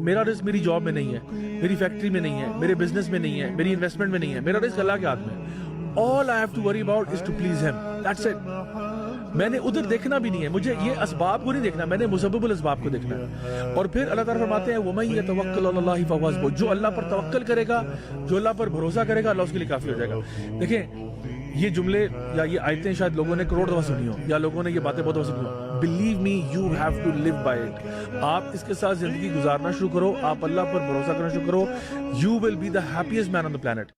मेरा रिस्क मेरी जॉब में नहीं है, मेरी फैक्ट्री में नहीं है, मेरे बिजनेस में नहीं है, मेरी इन्वेस्टमेंट में नहीं है, मेरा रिस्क अल्लाह के हाथ में। All I have to worry about is to please him, that's it. मैंने उधर देखना भी नहीं है, मुझे ये असबाब को नहीं देखना, मैंने मुसब्बिबुल असबाब को देखना है। और फिर अल्लाह ताला फरमाते हैं वमन यतवक्कल अलल्लाहि फहुव हस्बुह, जो अल्लाह पर तवक्कल करेगा, जो अल्लाह पर भरोसा करेगा, अल्लाह उसके लिए काफी हो जाएगा। देखें, ये जुमले या ये आयतें शायद लोगों ने करोड़ दफा सुनी हो, या लोगों ने ये बातें बहुत दफा सुनी हो। Believe me, you have to live by it. आप इसके साथ जिंदगी गुजारना शुरू करो, आप अल्लाह पर भरोसा करना शुरू करो, you will be the happiest man on the planet.